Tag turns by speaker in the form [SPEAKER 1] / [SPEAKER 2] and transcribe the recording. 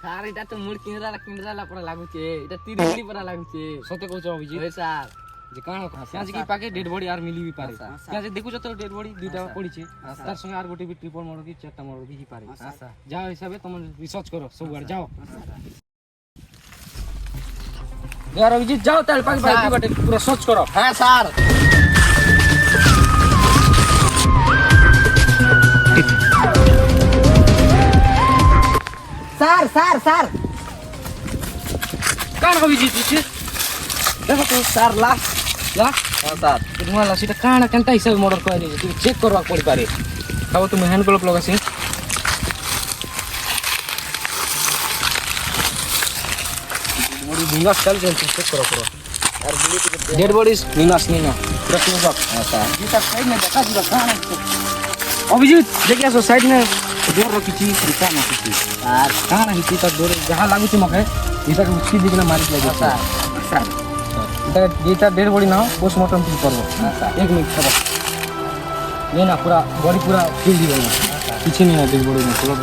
[SPEAKER 1] Sir এটা তো মুড় কিনরা পড়া লাগুছে, এটা 30 মিলি পড়া লাগুছে।
[SPEAKER 2] সতে কହୁଛ অভিজিৎ
[SPEAKER 1] ওই স্যার
[SPEAKER 2] যে কাଣା কাজ কি পাকে ডেড বডি আর মিলি বি পারে কাজ দেখুছ তো ডেড বডি দুইটা পড়িছে তার সঙ্গে আর গোটে বি ট্রিপল মর্ডার কি চারটা মর্ডার কি পারে যাও হিসাবে তোমরা রিসার্চ করো সববার যাও यार अभिजीत जाओ ताल पाके बाकी बाटे पूरा सर्च करो।
[SPEAKER 1] হ্যাঁ স্যার। স্যার স্যার স্যার
[SPEAKER 2] काण अभिजीत छी
[SPEAKER 1] দেখো তো স্যার লাস্ট।
[SPEAKER 2] लास्ट
[SPEAKER 1] হ্যাঁ স্যার।
[SPEAKER 2] तुम्हाला सीटा काण केनता हिसाब मर्डर करे तू चेक करवा पड़ी पारे खाओ तुम हैंड ग्लोव लगासी बॉडी विनाश चल चेक करो
[SPEAKER 1] আর গুলি থেকে
[SPEAKER 2] डेड बॉडी विनाश नहीं ना पूरा क्लोज अप
[SPEAKER 1] হ্যাঁ স্যার।
[SPEAKER 2] जीता साइड में देखा जीता काण अभिजीत देखिए सो साइड में जोर रखी दिखा ना किसी
[SPEAKER 1] আর
[SPEAKER 2] काण हिची त जोर जहां लागुची मके इटा के उठी दिखना मारी लगे
[SPEAKER 1] স্যার স্যার
[SPEAKER 2] इटा जेटा डेड बॉडी ना पोस्टमार्टम की करबो एक मिनट सब लेना पूरा बॉडी पूरा फील दी पीछे नहीं है डेड बॉडी में पूरा